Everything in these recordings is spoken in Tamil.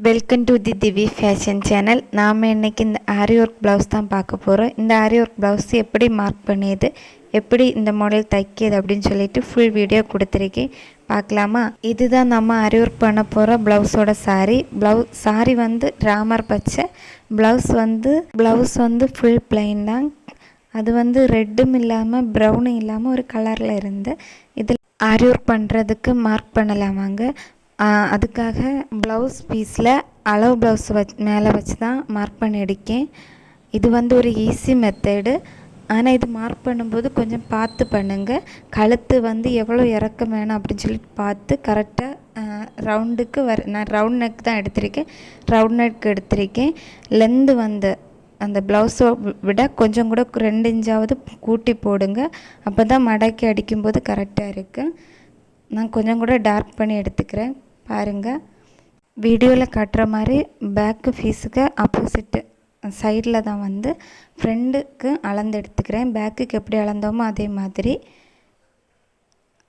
வெல்கம் டு தி திவி ஃபேஷன் சேனல். நாம் இன்றைக்கி இந்த ஆரி ஒர்க் ப்ளவுஸ் தான் பார்க்க போகிறோம். இந்த ஆரி ஒர்க் ப்ளவுஸ் எப்படி மார்க் பண்ணியது, எப்படி இந்த மாடல் தைக்கியது அப்படின்னு சொல்லிட்டு ஃபுல் வீடியோ கொடுத்துருக்கேன். பார்க்கலாமா? இதுதான் நம்ம ஆரி ஒர்க் பண்ண போகிற ப்ளவுஸோட சாரி வந்து ராமர் பச்சை. ப்ளவுஸ் வந்து ஃபுல் பிளைன் தான். அது வந்து ரெட்டும் இல்லாமல் ப்ரௌனும் இல்லாமல் ஒரு கலரில் இருந்து இதில் ஆரி ஒர்க் பண்ணுறதுக்கு மார்க் பண்ணலாம் வாங்க. அதுக்காக ப்ளவுஸ் பீஸில் அளவு ப்ளவுஸ் மேலே வச்சு தான் மார்க் பண்ணி எடுக்கேன். இது வந்து ஒரு ஈஸி மெத்தடு. ஆனால் இது மார்க் பண்ணும்போது கொஞ்சம் பார்த்து பண்ணுங்கள். கழுத்து வந்து எவ்வளோ இறக்கம் வேணும் அப்படின்னு சொல்லிட்டு பார்த்து கரெக்டாக ரவுண்டுக்கு நான் ரவுண்ட் நெக் தான் எடுத்திருக்கேன். ரவுண்ட் நெக் எடுத்திருக்கேன். லென்த்து வந்து அந்த ப்ளவுஸை விட கொஞ்சம் கூட 2 இன்ச்சாவது கூட்டி போடுங்க. அப்போ தான் மடக்கி அடிக்கும்போது கரெக்டாக இருக்குது. நான் கொஞ்சம் கூட டார்க் பண்ணி எடுத்துக்கிறேன். பாருங்கள், வீடியோவில் காட்டுற மாதிரி பேக்கு பீஸுக்கு ஆப்போசிட்டு சைடில் தான் வந்து ஃப்ரெண்டுக்கு அளந்து எடுத்துக்கிறேன். பேக்குக்கு எப்படி அளந்தோமோ அதே மாதிரி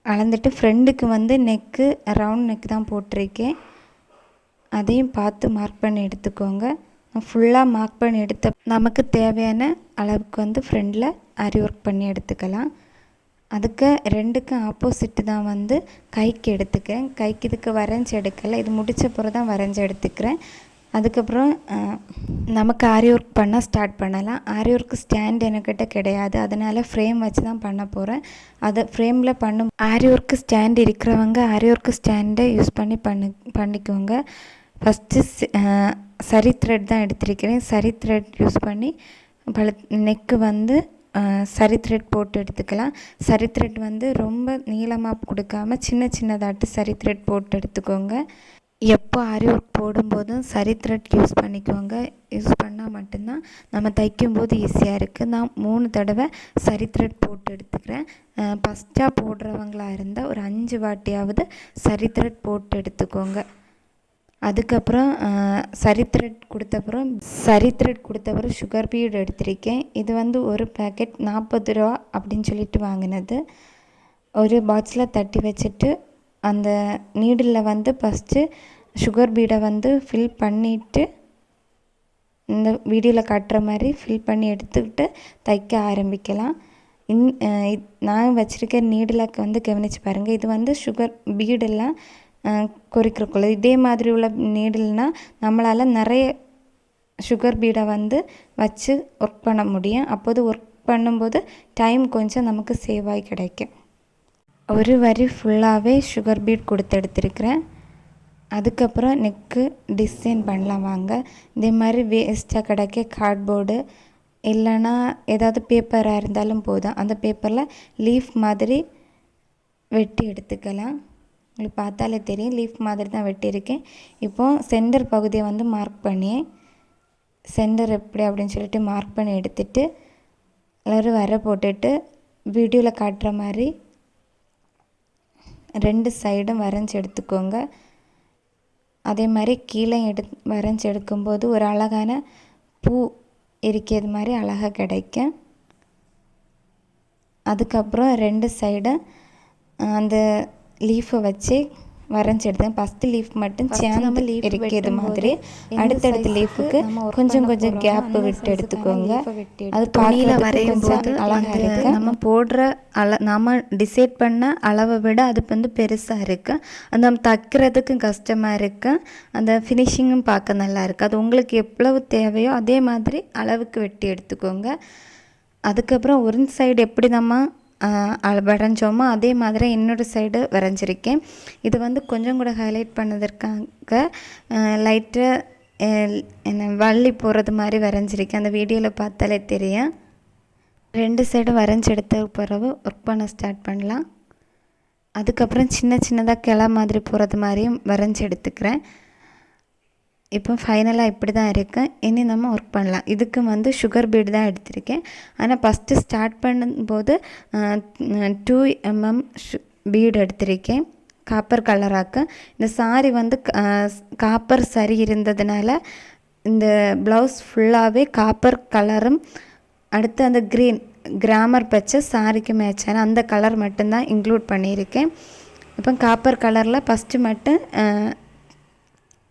அளந்துட்டு ஃப்ரெண்டுக்கு வந்து நெக்கு ரவுண்ட் நெக் தான் போட்டிருக்கேன். அதையும் பார்த்து மார்க் பண்ணி எடுத்துக்கோங்க. ஃபுல்லாக மார்க் பண்ணி எடுத்த நமக்கு தேவையான அளவுக்கு வந்து ஃப்ரெண்டில் ஆரி ஒர்க் பண்ணி எடுத்துக்கலாம். அதுக்கு ரெண்டுக்கும் ஆப்போசிட்டு தான் வந்து கைக்கு எடுத்துக்கிறேன். கைக்கு இதுக்கு வரைஞ்சி எடுக்கலை, இது முடித்த பிறகு தான் வரைஞ்சி எடுத்துக்கிறேன். அதுக்கப்புறம் நமக்கு ஆரி ஒர்க் பண்ண ஸ்டார்ட் பண்ணலாம். ஆரி ஒர்க்கு ஸ்டாண்ட் என்கிட்ட கிடையாது, அதனால் ஃப்ரேம் வச்சு தான் பண்ண போகிறேன். அதை ஃப்ரேமில் ஆரி ஒர்க்கு ஸ்டாண்ட் இருக்கிறவங்க ஆரி ஒர்க்கு ஸ்டாண்டை யூஸ் பண்ணி பண்ணிக்கோங்க. ஃபஸ்ட்டு சரி த்ரெட் தான் எடுத்திருக்கிறேன். சரி த்ரெட் யூஸ் பண்ணி நெக்கு வந்து சரி த்ரெட் போட்டு எடுத்துக்கலாம். சரி த்ரெட் வந்து ரொம்ப நீளமாக கொடுக்காம சின்னதாட்டு சரி த்ரெட் போட்டு எடுத்துக்கோங்க. எப்போ ஆரி ஒர்க் போடும்போதும் சரி த்ரெட் யூஸ் பண்ணிக்கோங்க. யூஸ் பண்ணால் மட்டும்தான் நம்ம தைக்கும்போது ஈஸியாக இருக்குது. நான் 3 தடவை சரி த்ரெட் போட்டு எடுத்துக்கிறேன். ஃபஸ்ட்டாக போடுறவங்களாக இருந்தால் ஒரு 5 வாட்டியாவது சரி த்ரெட் போட்டு எடுத்துக்கோங்க. அதுக்கப்புறம் சரி த்ரெட் கொடுத்தப்பறம் சுகர் பீட் எடுத்திருக்கேன். இது வந்து ஒரு பேக்கெட் 40 ரூபா அப்படின்னு சொல்லிட்டு வாங்கினது. ஒரு பாக்ஸில் தட்டி வச்சுட்டு அந்த நீடில் வந்து ஃபஸ்ட்டு சுகர் பீடை வந்து ஃபில் பண்ணிவிட்டு இந்த வீடியோவில் காட்டுற மாதிரி ஃபில் பண்ணி எடுத்துக்கிட்டு தைக்க ஆரம்பிக்கலாம். நான் வச்சுருக்க நீடில் வந்து கவனித்து பாருங்கள். இது வந்து சுகர் பீடெல்லாம் குறிக்கிறக்குள்ள இதே மாதிரி உள்ள நீடில்னால் நம்மளால் நிறைய சுகர் பீடை வந்து வச்சு ஒர்க் பண்ண முடியும். அப்போது ஒர்க் பண்ணும்போது டைம் கொஞ்சம் நமக்கு சேவ் ஆகி கிடைக்கும். ஒரு வரி ஃபுல்லாகவே சுகர் பீட் கொடுத்து எடுத்துருக்கிறேன். அதுக்கப்புறம் நெக்கு டிசைன் பண்ணலாம் வாங்க. இதே மாதிரி வேஸ்ட்டாக கிடைக்க கார்ட்போர்டு இல்லைன்னா ஏதாவது பேப்பராக இருந்தாலும் போதும். அந்த பேப்பரில் லீஃப் மாதிரி வெட்டி எடுத்துக்கலாம். உங்களுக்கு பார்த்தாலே தெரியும், லீஃப் மாதிரி தான் வெட்டியிருக்கேன். இப்போது சென்டர் பகுதியை வந்து மார்க் பண்ணி சென்டர் எப்படி அப்படின்னு சொல்லிட்டு மார்க் பண்ணி எடுத்துட்டு எல்லோரும் வர போட்டுட்டு வீடியோவில் காட்டுற மாதிரி 2 சைடும் வரைஞ்சி எடுத்துக்கோங்க. அதே மாதிரி கீழே வரைஞ்சி எடுக்கும்போது ஒரு அழகான பூ இருக்கிறது மாதிரி அழகாக கிடைக்கும். அதுக்கப்புறம் 2 சைடும் அந்த லீஃபை வச்சு வரைஞ்சி எடுத்தேன். ஃபஸ்ட்டு லீஃப் மட்டும் சேர்ந்து இருக்கிறது மாதிரி அடுத்தடுத்த லீஃபுக்கு கொஞ்சம் கேப்பு விட்டு எடுத்துக்கோங்க. அது துணியில் வரையும் போது அழகாக இருக்குது. நம்ம டிசைட் பண்ண அளவை விட அது வந்து பெருசாக இருக்குது. அது நம்ம தைக்கிறதுக்கு கஷ்டமாக இருக்குது. அந்த ஃபினிஷிங்கும் பார்க்க நல்லா இருக்குது. அது உங்களுக்கு எவ்வளவு தேவையோ அதே மாதிரி அளவுக்கு வெட்டி எடுத்துக்கோங்க. அதுக்கப்புறம் ஒரு சைடு எப்படி நம்ம வரைஞ்சோமோ அதே மாதிரி இன்னொரு சைடு வரைஞ்சிருக்கேன். இது வந்து கொஞ்சம் கூட ஹைலைட் பண்ணதற்காக லைட்டாக வள்ளி போகிறது மாதிரி வரைஞ்சிருக்கேன். அந்த வீடியோவில் பார்த்தாலே தெரியும். 2 சைடும் வரைஞ்சி எடுத்த பிறகு ஒர்க் பண்ண ஸ்டார்ட் பண்ணலாம். அதுக்கப்புறம் சின்னதாக கிளை மாதிரி போகிறது மாதிரியும் வரைஞ்சி எடுத்துக்கிறேன். இப்போ ஃபைனலாக இப்படி தான் இருக்குது. இனி நம்ம ஒர்க் பண்ணலாம். இதுக்கு வந்து சுகர் பீடு தான் எடுத்திருக்கேன். ஆனால் ஃபஸ்ட்டு ஸ்டார்ட் பண்ணும்போது 2 mm பீடு எடுத்திருக்கேன். காப்பர் கலராக்க இந்த சாரி வந்து காப்பர் சரி இருந்ததுனால இந்த ப்ளவுஸ் ஃபுல்லாகவே காப்பர் கலரும் அடுத்து அந்த கிராமர் பச்சை சாரிக்கு மேட்சான அந்த கலர் மட்டும்தான் இன்க்ளூட் பண்ணியிருக்கேன். இப்போ காப்பர் கலரில் ஃபஸ்ட்டு மட்டும்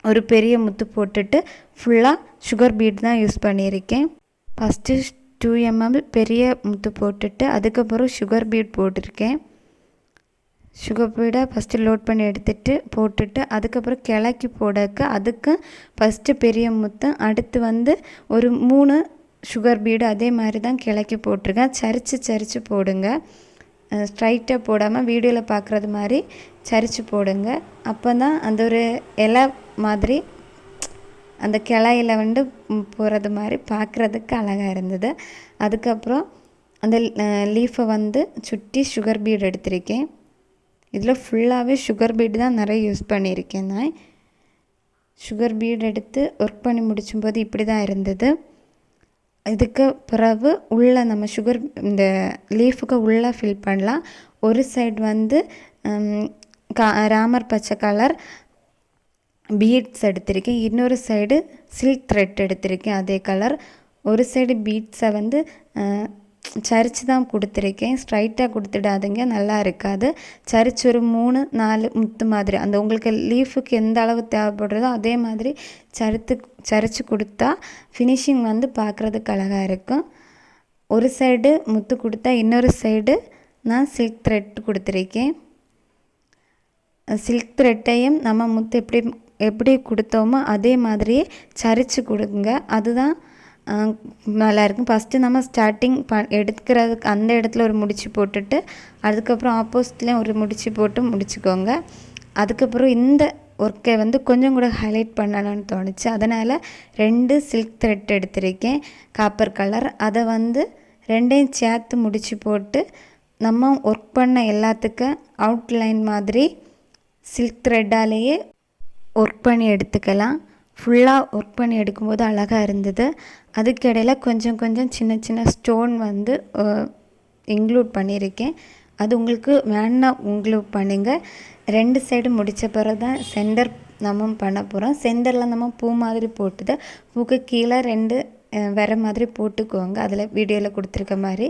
ஒரு பெரிய முத்து போட்டுட்டு ஃபுல்லாக சுகர் பீட் தான் யூஸ் பண்ணியிருக்கேன். ஃபஸ்ட்டு 2 ml பெரிய முத்து போட்டுட்டு அதுக்கப்புறம் சுகர் பீட் போட்டிருக்கேன். சுகர் பீடை ஃபஸ்ட்டு லோட் பண்ணி எடுத்துகிட்டு போட்டுட்டு அதுக்கப்புறம் கிளக்கி போடக்க அதுக்கு ஃபஸ்ட்டு பெரிய முத்து, அடுத்து வந்து ஒரு 3 சுகர் பீடு அதே மாதிரி தான் கிளக்கி போட்டிருக்கேன். சரித்து போடுங்க, ஸ்ட்ரைட்டாக போடாமல் வீடியோவில் பார்க்குறது மாதிரி சரித்து போடுங்க. அப்போ தான் அந்த ஒரு இலை மாதிரி அந்த கிளையில் வந்து போகிறது மாதிரி பார்க்குறதுக்கு அழகாக இருந்தது. அதுக்கப்புறம் அந்த லீஃபை வந்து சுற்றி சுகர் பீடு எடுத்திருக்கேன். இதில் ஃபுல்லாகவே சுகர் பீடு தான் நிறைய யூஸ் பண்ணியிருக்கேன். நான் சுகர் பீடு எடுத்து ஒர்க் பண்ணி முடிச்சும்போது இப்படி தான் இருந்தது. இதுக்கு பிறகு உள்ளே நம்ம சுகர் இந்த லீஃபுக்கு உள்ளே ஃபில் பண்ணலாம். ஒரு சைடு வந்து ராமர் பச்சை கலர் பீட்ஸ் எடுத்திருக்கேன், இன்னொரு சைடு சில்க் த்ரெட் எடுத்திருக்கேன் அதே கலர். ஒரு சைடு பீட்ஸை வந்து சரித்து தான் கொடுத்துருக்கேன், ஸ்ட்ரைட்டாக கொடுத்துடாதுங்க, நல்லா இருக்காது. சரித்து ஒரு 3-4 முத்து மாதிரி அந்த உங்களுக்கு லீஃபுக்கு எந்த அளவு தேவைப்படுறதோ அதே மாதிரி சரித்து கொடுத்தா ஃபினிஷிங் வந்து பார்க்குறதுக்கு அழகாக இருக்கும். ஒரு சைடு முத்து கொடுத்தா இன்னொரு சைடு நான் சில்க் த்ரெட் கொடுத்துருக்கேன். சில்க் த்ரெட்டையும் நம்ம முத்து எப்படி கொடுத்தோமோ அதே மாதிரியே சரித்து கொடுங்க, அதுதான் நல்லாயிருக்கும். ஃபஸ்ட்டு நம்ம ஸ்டார்டிங் எடுக்கிறதுக்கு அந்த இடத்துல ஒரு முடிச்சு போட்டுட்டு அதுக்கப்புறம் ஆப்போசிட்லேயும் ஒரு முடிச்சு போட்டு முடிச்சுக்கோங்க. அதுக்கப்புறம் இந்த ஒர்க்கை வந்து கொஞ்சம் கூட ஹைலைட் பண்ணணும்னு தோணுச்சு, அதனால் 2 சில்க் த்ரெட் எடுத்திருக்கேன் காப்பர் கலர். அதை வந்து 2ஐயும் சேர்த்து முடிச்சு போட்டு நம்ம ஒர்க் பண்ண எல்லாத்துக்கும் அவுட்லைன் மாதிரி சில்க் த்ரெட்டாலேயே ஒர்க் பண்ணி எடுத்துக்கலாம். ஃபுல்லாக ஒர்க் பண்ணி எடுக்கும்போது அழகாக இருந்தது. அதுக்கிடையில் கொஞ்சம் சின்ன ஸ்டோன் வந்து இன்க்ளூட் பண்ணியிருக்கேன். அது உங்களுக்கு வேணா இன்க்ளூட் பண்ணுங்கள். 2 சைடு முடித்த பிறகு தான் சென்டர் நம்ம பண்ண போகிறோம். சென்டரில் நம்ம பூ மாதிரி போட்டுது, பூக்கு கீழே 2 வேறு மாதிரி போட்டுக்கோங்க, அதில் வீடியோவில் கொடுத்துருக்க மாதிரி.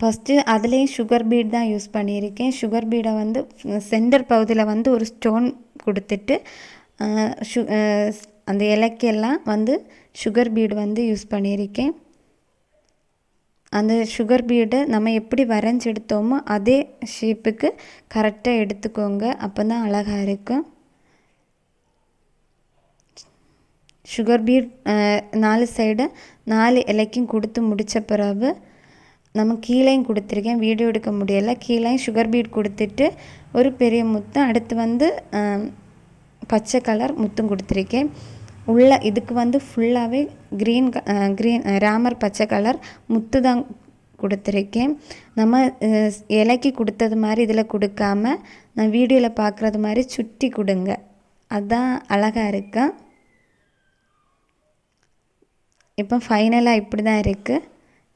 ஃபஸ்ட்டு அதுலேயும் சுகர் பீட் தான் யூஸ் பண்ணியிருக்கேன். சுகர் பீடை வந்து சென்டர் பகுதியில் வந்து ஒரு ஸ்டோன் கொடுத்துட்டு அந்த இலைக்கெல்லாம் வந்து சுகர் பீடு வந்து யூஸ் பண்ணியிருக்கேன். அந்த சுகர் பீடை நம்ம எப்படி வரைஞ்சி எடுத்தோமோ அதே ஷேப்புக்கு கரெக்டாக எடுத்துக்கோங்க, அப்போ தான் அழகாக இருக்கும். சுகர் பீட் 4 சைடு 4 இலைக்கும் கொடுத்து முடித்த பிறகு நம்ம கீழேயும் கொடுத்துருக்கேன், வீடியோ எடுக்க முடியலை. கீழேயும் சுகர் பீட் கொடுத்துட்டு ஒரு பெரிய முத்து, அடுத்து வந்து பச்சை கலர் முத்தும் கொடுத்துருக்கேன். இதுக்கு வந்து ஃபுல்லாகவே க்ரீன் ராமர் பச்சை கலர் முத்து தான் கொடுத்துருக்கேன். நம்ம இலைக்கு கொடுத்தது மாதிரி இதில் கொடுக்காம நான் வீடியோவில் பார்க்குறது மாதிரி சுற்றி கொடுங்க, அதுதான் அழகாக இருக்கும். இப்போ ஃபைனலாக இப்படி தான் இருக்குது.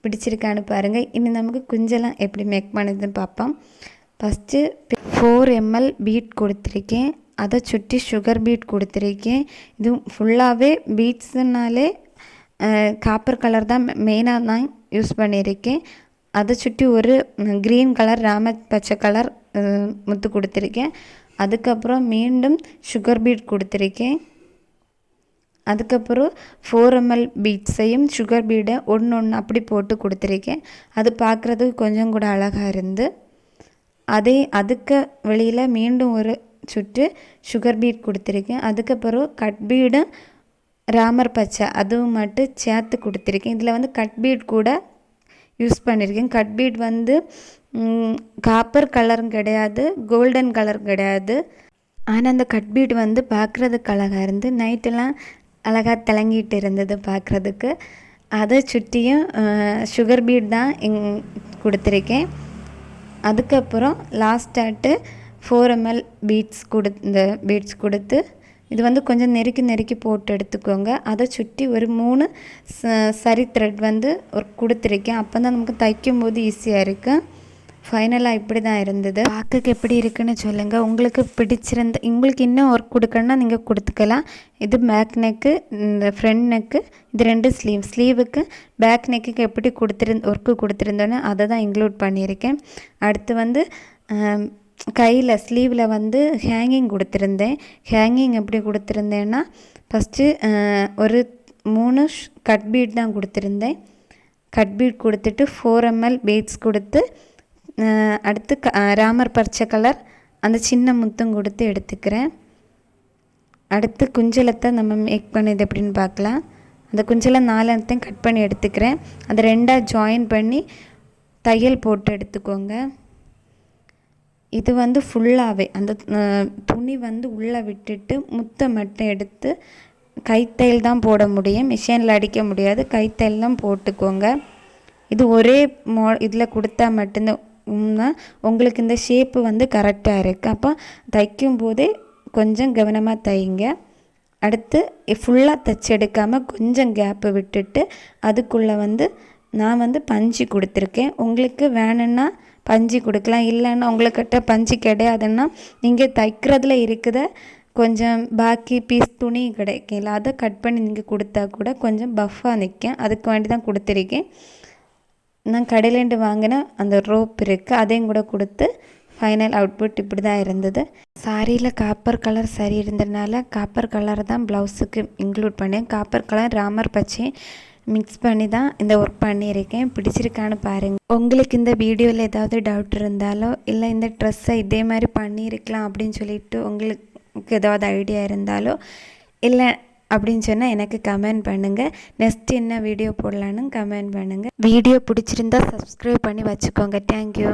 பிடிச்சிருக்கான்னு பாருங்கள். இனி நமக்கு குஞ்செல்லாம் எப்படி மேக் பண்ணுதுன்னு பார்ப்போம். ஃபஸ்ட்டு 4 ml பீட் கொடுத்துருக்கேன், அதை சுற்றி சுகர் பீட் கொடுத்துருக்கேன். இது ஃபுல்லாகவே பீட்ஸுனாலே காப்பர் கலர் தான் மெயினாக நான் யூஸ் பண்ணியிருக்கேன். அதை சுற்றி ஒரு க்ரீன் கலர் ராம பச்சை கலர் முத்து கொடுத்துருக்கேன். அதுக்கப்புறம் மீண்டும் சுகர் பீட் கொடுத்துருக்கேன். அதுக்கப்புறம் 4 ml பீட்ஸையும் சுகர் பீடை ஒன்று அப்படி போட்டு கொடுத்துருக்கேன். அது பார்க்குறதுக்கு கொஞ்சம் கூட அழகாக இருந்து அதுக்கு வெளியில் மீண்டும் ஒரு சுட்டு சுகர் பீட் கொடுத்துருக்கேன். அதுக்கப்புறம் கட் பீடும் ராமர் பச்சை அதுவும் மட்டும் சேர்த்து கொடுத்துருக்கேன். இதில் வந்து கட் பீட் கூட யூஸ் பண்ணியிருக்கேன். கட் பீட் வந்து காப்பர் கலரும் கிடையாது, கோல்டன் கலர் கிடையாது. ஆனால் அந்த கட் பீட் வந்து பார்க்குறதுக்கு அழகாக இருந்து நைட்டெல்லாம் அழகாக திளங்கிட்டு இருந்தது பார்க்குறதுக்கு. அதை சுற்றியும் சுகர் பீட் தான் கொடுத்துருக்கேன். அதுக்கப்புறம் லாஸ்ட்டாட்டு 4 ml இந்த பீட்ஸ் கொடுத்து இது வந்து கொஞ்சம் நெருக்கி போட்டு எடுத்துக்கோங்க. அதை சுற்றி ஒரு 3 சரி த்ரெட் வந்து கொடுத்துருக்கேன், அப்போ தான் நமக்கு தைக்கும் போது ஈஸியாக இருக்கும். ஃபைனலாக இப்படி தான் இருந்தது. பார்க்க எப்படி இருக்குன்னு சொல்லுங்கள். உங்களுக்கு பிடிச்சிருந்த உங்களுக்கு இன்னும் ஒர்க் கொடுக்கணுன்னா நீங்கள் கொடுத்துக்கலாம். இது பேக் நெக்கு, இந்த ஃப்ரண்ட் நெக்கு, இது 2 ஸ்லீவுக்கு பேக் நெக்குக்கு எப்படி ஒர்க்கு கொடுத்துருந்தோன்னு அதை தான் இன்க்ளூட் பண்ணியிருக்கேன். அடுத்து வந்து கையில் ஸ்லீவில் வந்து ஹேங்கிங் கொடுத்துருந்தேன். ஹேங்கிங் எப்படி கொடுத்துருந்தேன்னா ஃபஸ்ட்டு ஒரு 3 கட் பீட் தான் கொடுத்துருந்தேன். கட் பீட் கொடுத்துட்டு 4 ml பீட்ஸ் கொடுத்து அடுத்து ராமர் பச்சை கலர் அந்த சின்ன முத்தும் கொடுத்து எடுத்துக்கிறேன். அடுத்து குஞ்சலத்தை நம்ம மேக் பண்ணது எப்படின்னு பார்க்கலாம். அந்த குஞ்சலம் 4 கட் பண்ணி எடுத்துக்கிறேன். அதை 2ஆக ஜாயின் பண்ணி தையல் போட்டு எடுத்துக்கோங்க. இது வந்து ஃபுல்லாகவே அந்த துணி வந்து உள்ளே விட்டுட்டு முத்தை மட்டும் எடுத்து கைத்தையல் தான் போட முடியும், மிஷினில் அடிக்க முடியாது. கைத்தையல் தான் போட்டுக்கோங்க. இது ஒரே இதில் கொடுத்தா மட்டும்தான் உங்களுக்கு இந்த ஷேப்பு வந்து கரெக்டாக இருக்குது. அப்போ தைக்கும் போதே கொஞ்சம் கவனமாக தைங்க. அடுத்து ஃபுல்லாக தைச்சி எடுக்காமல் கொஞ்சம் கேப்பு விட்டுட்டு அதுக்குள்ளே வந்து நான் வந்து பஞ்சு கொடுத்துருக்கேன். உங்களுக்கு வேணும்னா பஞ்சு கொடுக்கலாம், இல்லைன்னா உங்களுக்கிட்ட பஞ்சு கிடையாதுன்னா நீங்கள் தைக்கிறதுல இருக்குத கொஞ்சம் பாக்கி பீஸ் துணி கிடைக்கல அதை கட் பண்ணி நீங்கள் கொடுத்தா கூட கொஞ்சம் பஃப்பாக நிற்கும். அதுக்கு வேண்டி தான் கொடுத்துருக்கேன். நான் கடையிலேருந்து வாங்கின அந்த ரோப் இருக்குது, அதையும் கூட கொடுத்து ஃபைனல் அவுட்புட் இப்படி தான் இருந்தது. சாரியில் காப்பர் கலர் சரி இருந்ததுனால காப்பர் கலர் தான் ப்ளவுஸுக்கு இன்க்ளூட் பண்ணேன். காப்பர் கலர் ராமர் பச்சை மிக்ஸ் பண்ணி தான் இந்த ஒர்க் பண்ணியிருக்கேன். பிடிச்சிருக்கான்னு பாருங்கள். உங்களுக்கு இந்த வீடியோவில் ஏதாவது டவுட் இருந்தாலோ இல்லை இந்த ட்ரெஸ்ஸை இதே மாதிரி பண்ணியிருக்கலாம் அப்படின்னு சொல்லிட்டு உங்களுக்கு ஏதாவது ஐடியா இருந்தாலோ இல்லை அப்படின்னு சொன்னால் எனக்கு கமெண்ட் பண்ணுங்கள். நெக்ஸ்ட் என்ன வீடியோ போடலான்னு கமெண்ட் பண்ணுங்கள். வீடியோ பிடிச்சிருந்தா சப்ஸ்கிரைப் பண்ணி வச்சுக்கோங்க. தேங்க்யூ.